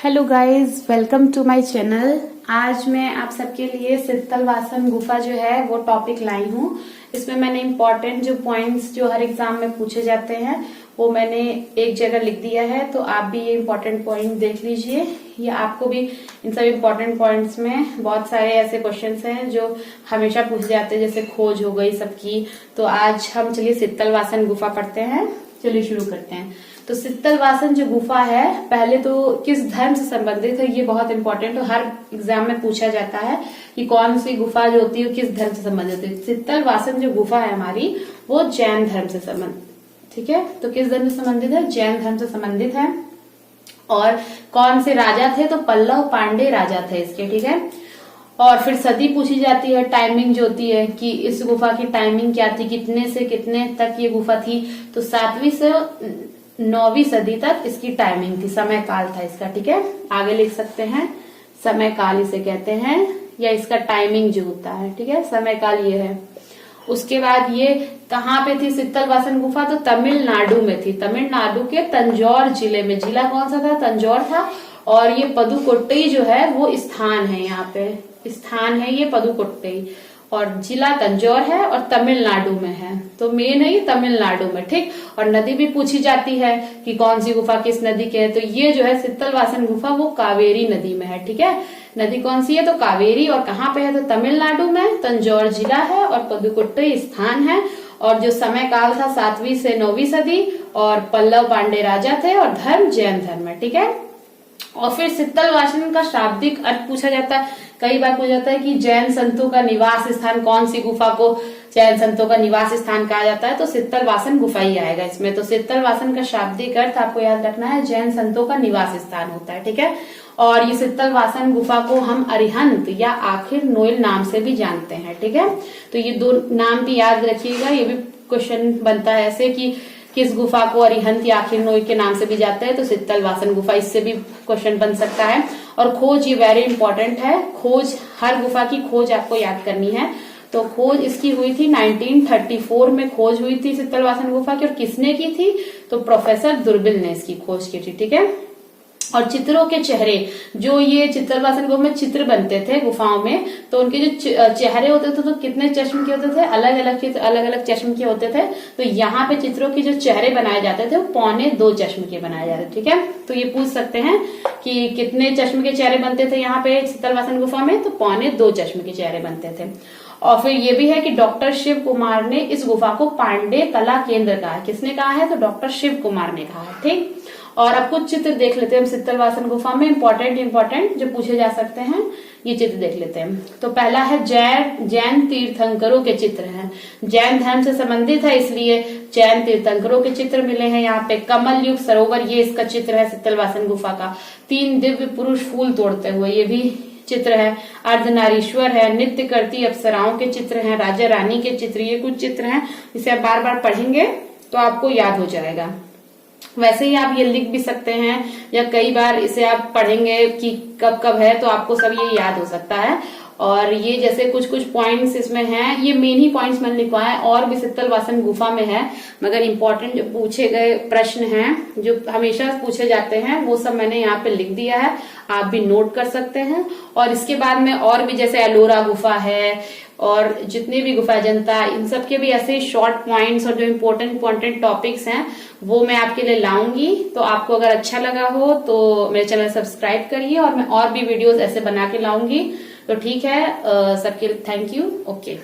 Hello guys, welcome to my channel. आज मैं आप सबके लिए सित्तलवासन गुफा जो है वो टॉपिक लाई हूँ। इसमें मैंने इम्पोर्टेंट जो पॉइंट्स जो हर एग्जाम में पूछे जाते हैं वो मैंने एक जगह लिख दिया है, तो आप भी ये इम्पोर्टेंट पॉइंट देख लीजिए। ये आपको भी इन सब इम्पोर्टेंट पॉइंट्स में बहुत सारे ऐसे क्वेश्चंस हैं जो हमेशा पूछे जाते हैं, जैसे खोज हो गई सबकी। तो आज हम चलिए सित्तलवासन गुफा पढ़ते हैं। चलिए शुरू करते हैं। तो सित्तलवासन जो गुफा है, पहले तो किस धर्म से संबंधित है ये बहुत इंपॉर्टेंट है, हर एग्जाम में पूछा जाता है कि कौन सी गुफा जो होती है किस धर्म से संबंधित है। सित्तलवासन जो गुफा है हमारी वो जैन धर्म से संबंधित, ठीक है। तो किस धर्म से संबंधित है? जैन धर्म से संबंधित है। और कौन से राजा थे? तो पल्लव पांडे राजा थे इसके, ठीक है। और फिर सदी पूछी जाती है, टाइमिंग जो होती है कि इस गुफा की टाइमिंग क्या थी, कितने से कितने तक ये गुफा थी। तो 7वीं से 9वीं सदी तक इसकी टाइमिंग थी, समय काल था इसका, ठीक है। आगे लिख सकते हैं, समय काल इसे कहते हैं, या इसका टाइमिंग जो होता है, ठीक है। समय काल ये है। उसके बाद ये कहाँ पे थी सित्तलवासन गुफा? तो तमिलनाडु में थी, तमिलनाडु के तंजौर जिले में। जिला कौन सा था? तंजौर था। और ये पदुकोट्टई जो है वो स्थान है, यहाँ पे स्थान है ये पदुकोट्टई, और जिला तंजौर है और तमिलनाडु में है। तो मेन है ये तमिलनाडु में, ठीक। और नदी भी पूछी जाती है कि कौन सी गुफा किस नदी के है। तो ये जो है सित्तलवासन गुफा वो कावेरी नदी में है, ठीक है। नदी कौन सी है? तो कावेरी। और कहाँ पे है? तो तमिलनाडु में, तंजौर जिला है और पदुकोट्टई स्थान है। और जो समय काल था 7वीं से 9वीं सदी, और पल्लव पांडे राजा थे, और धर्म जैन धर्म है, ठीक है। और फिर सित्तलवासन का शाब्दिक अर्थ पूछा जाता है, कई बार पूछा जाता है कि जैन संतों का निवास स्थान, कौन सी गुफा को जैन संतों का निवास स्थान कहा जाता है? तो सित्तलवासन गुफा ही आएगा इसमें। तो सित्तलवासन का शाब्दिक अर्थ आपको याद रखना है, जैन संतों का निवास स्थान होता है, ठीक है। और ये सित्तलवासन गुफा को हम अरिहंत या आखिर नोएल नाम से भी जानते हैं, ठीक है। तो ये दो नाम भी याद रखिएगा, ये भी क्वेश्चन बनता है ऐसे कि किस गुफा को अरिहंत या आखिर नोएल के नाम से भी जाते हैं? तो सित्तलवासन गुफा, इससे भी क्वेश्चन बन सकता है। और खोज ये वेरी इंपॉर्टेंट है, खोज हर गुफा की खोज आपको याद करनी है। तो खोज इसकी हुई थी 1934 में खोज हुई थी सित्तलवासन गुफा की। और किसने की थी? तो प्रोफेसर दुर्बिल ने इसकी खोज की थी, ठीक है। और चित्रों के चेहरे, जो ये सित्तलवासन गुफा में चित्र बनते थे गुफाओं में, तो उनके जो चेहरे होते थे तो कितने चश्म के होते थे? अलग अलग चश्म के होते थे। तो यहाँ पे चित्रों के जो चेहरे बनाए जाते थे वो 2.25 चश्म के बनाए जाते थे, ठीक है। तो ये पूछ सकते हैं कि कितने चश्म के चेहरे बनते थे यहाँ पे सित्तलवासन गुफा में? तो 2.25 चश्म के चेहरे बनते थे। और फिर ये भी है कि डॉक्टर शिव कुमार ने इस गुफा को पांडे कला केंद्र कहा है। किसने कहा है? तो डॉक्टर शिव कुमार ने कहा है, ठीक। और अब कुछ चित्र देख लेते हैं हम सित्तलवासन गुफा में, इंपॉर्टेंट जो पूछे जा सकते हैं, ये चित्र देख लेते हैं। तो पहला है जैन तीर्थंकरों के चित्र हैं। जैन धर्म से संबंधित है इसलिए जैन तीर्थंकरों के चित्र मिले हैं यहाँ पे। कमल युग सरोवर, ये इसका चित्र है सित्तलवासन गुफा का। 3 दिव्य पुरुष फूल तोड़ते हुए, ये भी चित्र है। अर्धनारीश्वर है, नृत्य करती अप्सराओं के चित्र हैं, राजा रानी के चित्र, ये कुछ चित्र हैं। इसे आप बार बार पढ़ेंगे तो आपको याद हो जाएगा। वैसे ही आप ये लिख भी सकते हैं, या कई बार इसे आप पढ़ेंगे कि कब कब है, तो आपको सब ये याद हो सकता है। और ये जैसे कुछ पॉइंट्स इसमें हैं, ये मेन ही पॉइंट्स मैंने लिखवाए, और भी सित्तलवासन गुफा में है, मगर इम्पोर्टेंट जो पूछे गए प्रश्न हैं जो हमेशा पूछे जाते हैं वो सब मैंने यहाँ पे लिख दिया है, आप भी नोट कर सकते हैं। और इसके बाद में और भी जैसे एलोरा गुफा है और जितनी भी गुफा जनता, इन सब के भी ऐसे शॉर्ट पॉइंट्स और जो इम्पोर्टेंट टॉपिक्स हैं वो मैं आपके लिए लाऊंगी। तो आपको अगर अच्छा लगा हो तो मेरे चैनल सब्सक्राइब करिए, और मैं और भी वीडियोस ऐसे बना के लाऊंगी। तो ठीक है, सबके लिए थैंक यू। ओके।